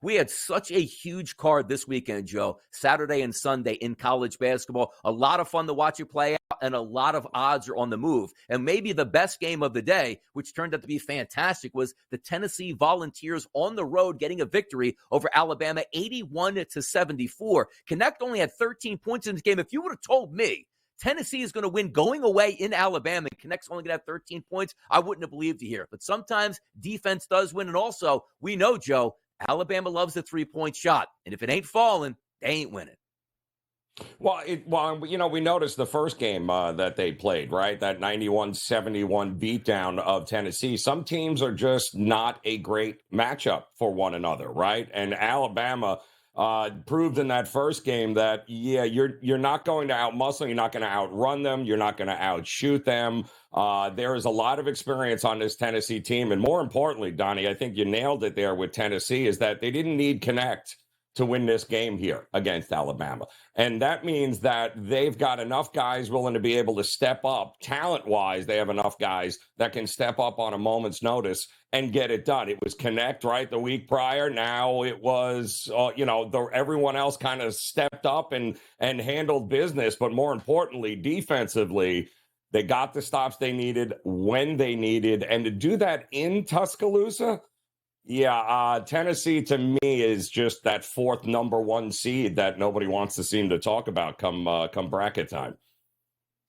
We had such a huge card this weekend, Joe, Saturday and Sunday in college basketball. A lot of fun to watch it play out, and a lot of odds are on the move. And maybe the best game of the day, which turned out to be fantastic, was the Tennessee Volunteers on the road getting a victory over Alabama, 81-74. Connect only had 13 points in this game. If you would have told me Tennessee is going to win going away in Alabama and Connect's only going to have 13 points, I wouldn't have believed you here. But sometimes defense does win. And also, we know, Joe, Alabama loves the three-point shot. And if it ain't falling, they ain't winning. Well, we noticed the first game that they played, right? That 91-71 beatdown of Tennessee. Some teams are just not a great matchup for one another, right? And Alabama proved in that first game that, you're not going to outmuscle, you're not going to outrun them, you're not going to outshoot them. There is a lot of experience on this Tennessee team. And more importantly, Donnie, I think you nailed it there with Tennessee, is that they didn't need Connect to win this game here against Alabama. And that means that they've got enough guys willing to be able to step up. Talent-wise, they have enough guys that can step up on a moment's notice and get it done. It was Connect, right, the week prior. Now it was, everyone else kind of stepped up and handled business. But more importantly, defensively, they got the stops they needed when they needed. And to do that in Tuscaloosa, Tennessee to me is just that fourth number one seed that nobody wants to seem to talk about come bracket time.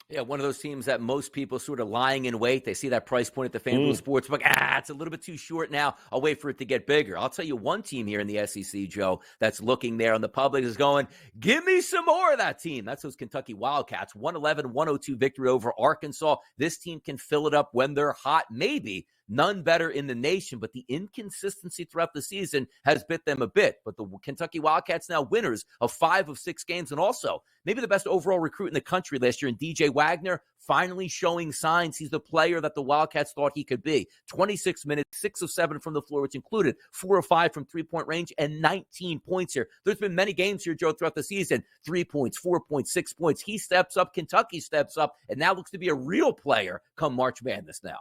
Yeah, one of those teams that most people sort of lying in wait. They see that price point at the FanDuel Sportsbook. It's a little bit too short now. I'll wait for it to get bigger. I'll tell you one team here in the SEC, Joe, that's looking there, and the public is going, give me some more of that team. That's those Kentucky Wildcats. 111-102 victory over Arkansas. This team can fill it up when they're hot, maybe. None better in the nation, but the inconsistency throughout the season has bit them a bit. But the Kentucky Wildcats now winners of 5 of 6 games, and also maybe the best overall recruit in the country last year in DJ Wagner, finally showing signs he's the player that the Wildcats thought he could be. 26 minutes, 6 of 7 from the floor, which included 4 of 5 from three-point range and 19 points here. There's been many games here, Joe, throughout the season. 3 points, 4 points, 6 points. He steps up, Kentucky steps up, and now looks to be a real player come March Madness now.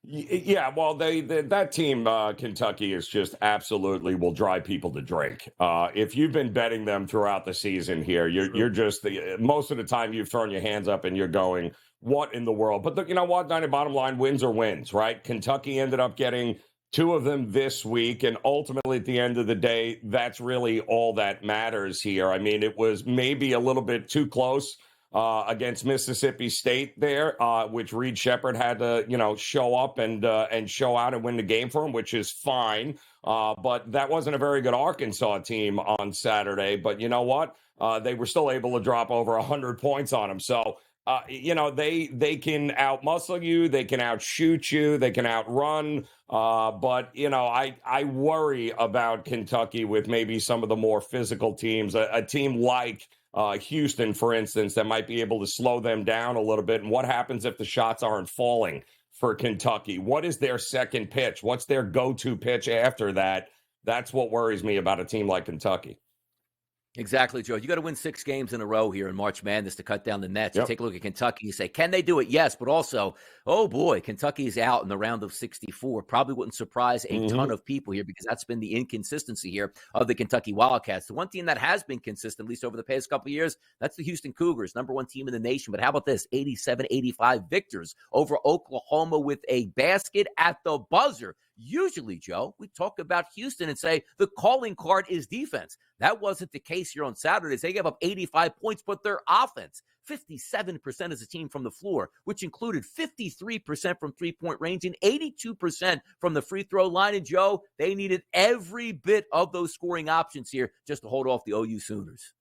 Yeah, well, that team, Kentucky, is just absolutely will drive people to drink. If you've been betting them throughout the season here, you're just most of the time you've thrown your hands up and you're going, what in the world? But you know what, Donnie, bottom line, wins are wins, right? Kentucky ended up getting 2 of them this week, and ultimately at the end of the day, that's really all that matters here. I mean, it was maybe a little bit too close against Mississippi State there, which Reed Shepherd had to, show up and show out and win the game for him, which is fine. But that wasn't a very good Arkansas team on Saturday. But you know what? They were still able to drop over 100 points on them. So, they can outmuscle you, they can outshoot you, they can outrun. But, I worry about Kentucky with maybe some of the more physical teams, a team like Houston, for instance, that might be able to slow them down a little bit. And what happens if the shots aren't falling for Kentucky? What is their second pitch? What's their go-to pitch after that? That's what worries me about a team like Kentucky. Exactly, Joe. You got to win 6 games in a row here in March Madness to cut down the nets. Yep. You take a look at Kentucky, you say, can they do it? Yes, but also, oh boy, Kentucky's out in the round of 64. Probably wouldn't surprise a ton of people here because that's been the inconsistency here of the Kentucky Wildcats. The one team that has been consistent, at least over the past couple of years, that's the Houston Cougars, number 1 team in the nation. But how about this? 87-85 victors over Oklahoma with a basket at the buzzer. Usually, Joe, we talk about Houston and say the calling card is defense. That wasn't the case here on Saturdays. They gave up 85 points, but their offense, 57% as a team from the floor, which included 53% from three-point range and 82% from the free throw line. And, Joe, they needed every bit of those scoring options here just to hold off the OU Sooners.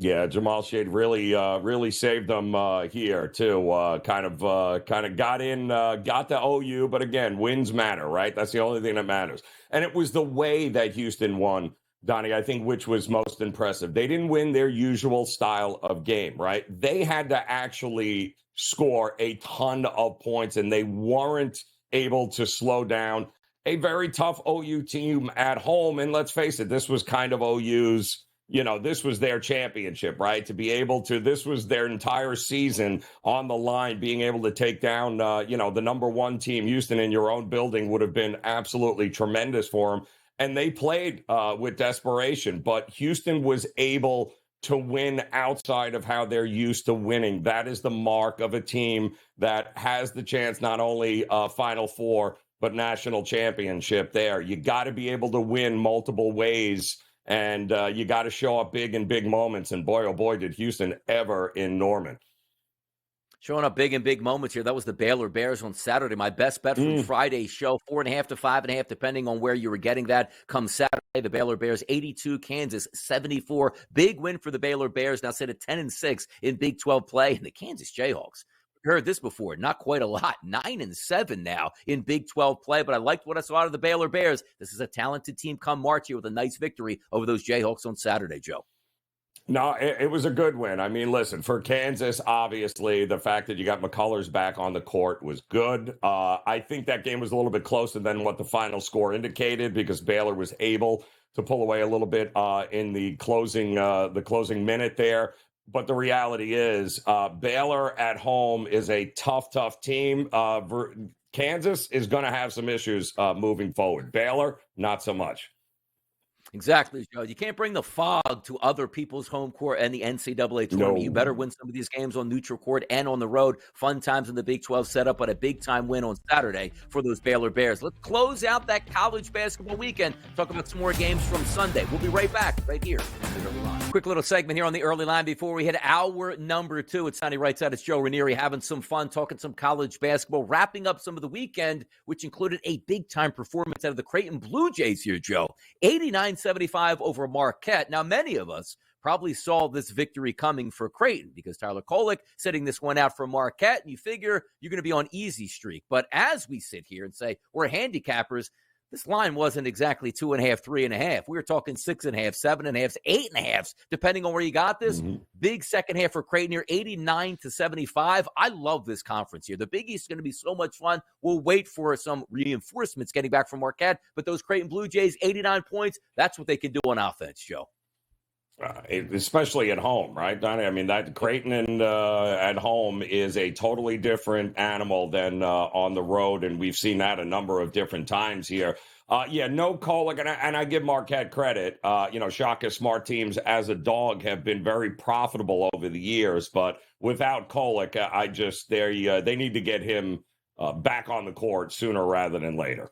Yeah, Jamal Shade really saved them here too. Kind of got the OU, but again, wins matter, right? That's the only thing that matters. And it was the way that Houston won, Donnie, I think, which was most impressive. They didn't win their usual style of game, right? They had to actually score a ton of points, and they weren't able to slow down a very tough OU team at home. And let's face it, this was kind of OU's. This was their championship, right? To be able to, this was their entire season on the line, being able to take down, the number 1 team, Houston, in your own building would have been absolutely tremendous for them. and they played with desperation. But Houston was able to win outside of how they're used to winning. That is the mark of a team that has the chance not only Final Four, but national championship there. You got to be able to win multiple ways, and you got to show up big in big moments. And boy, oh boy, did Houston ever in Norman. Showing up big in big moments here. That was the Baylor Bears on Saturday. My best bet from Friday's show, 4.5 to 5.5, depending on where you were getting that. Come Saturday, the Baylor Bears 82, Kansas 74. Big win for the Baylor Bears. Now sit at 10-6 in Big 12 play. And the Kansas Jayhawks. Heard this before, not quite a lot. 9-7 now in Big 12 play, but I liked what I saw out of the Baylor Bears. This is a talented team come March here with a nice victory over those Jayhawks on Saturday, Joe. No, it was a good win. I mean, listen, for Kansas, obviously, the fact that you got McCullers back on the court was good. I think that game was a little bit closer than what the final score indicated because Baylor was able to pull away a little bit in the closing minute there. But the reality is Baylor at home is a tough team. Kansas is going to have some issues moving forward. Baylor, not so much. Exactly, Joe. You can't bring the fog to other people's home court and the NCAA tournament. No. You better win some of these games on neutral court and on the road. Fun times in the Big 12 setup, but a big-time win on Saturday for those Baylor Bears. Let's close out that college basketball weekend. Talk about some more games from Sunday. We'll be right back right here on the Early Line. Quick little segment here on the Early Line before we hit hour number 2. It's Sonny right side. It's Joe Ranieri having some fun, talking some college basketball, wrapping up some of the weekend, which included a big-time performance out of the Creighton Blue Jays here, Joe. 89-75 over Marquette. Now, many of us probably saw this victory coming for Creighton because Tyler Kolek setting this one out for Marquette, and you figure you're going to be on easy streak. But as we sit here and say we're handicappers, this line wasn't exactly 2.5, 3.5. We were talking 6.5, 7.5, 8.5, depending on where you got this. Big second half for Creighton here, 89-75. I love this conference here. The Big East is going to be so much fun. We'll wait for some reinforcements getting back from Marquette. But those Creighton Blue Jays, 89 points, that's what they can do on offense, Joe. Especially at home, right, Donnie? I mean, that Creighton and at home is a totally different animal than on the road, and we've seen that a number of different times here. No Kolek, and I give Marquette credit. Shaka Smart teams as a dog have been very profitable over the years, but without Kolek, they need to get him back on the court sooner rather than later.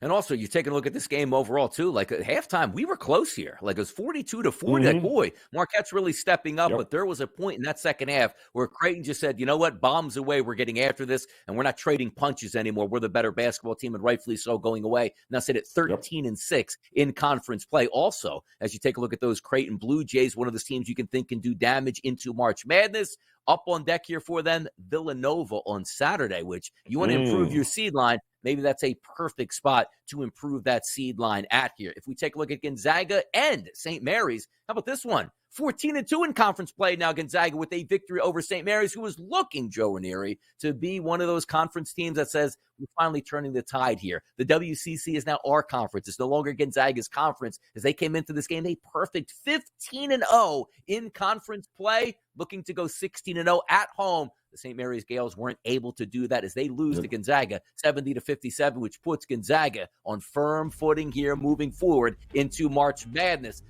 And also, you're taking a look at this game overall, too. Like, at halftime, we were close here. Like, it was 42-40. Like, boy, Marquette's really stepping up. Yep. But there was a point in that second half where Creighton just said, you know what, bombs away. We're getting after this, and we're not trading punches anymore. We're the better basketball team, and rightfully so, going away. Now sit at 13-6 in conference play. Also, as you take a look at those Creighton Blue Jays, one of those teams you can think can do damage into March Madness. Up on deck here for them, Villanova on Saturday, which you want to improve your seed line. Maybe that's a perfect spot to improve that seed line at here. If we take a look at Gonzaga and St. Mary's, how about this one? 14-2 in conference play now, Gonzaga with a victory over St. Mary's, who was looking, Joe Ranieri, to be one of those conference teams that says, we're finally turning the tide here. The WCC is now our conference. It's no longer Gonzaga's conference. As they came into this game, a perfect 15-0 in conference play, looking to go 16-0 at home. The St. Mary's Gales weren't able to do that as they lose to Gonzaga 70-57, which puts Gonzaga on firm footing here moving forward into March Madness.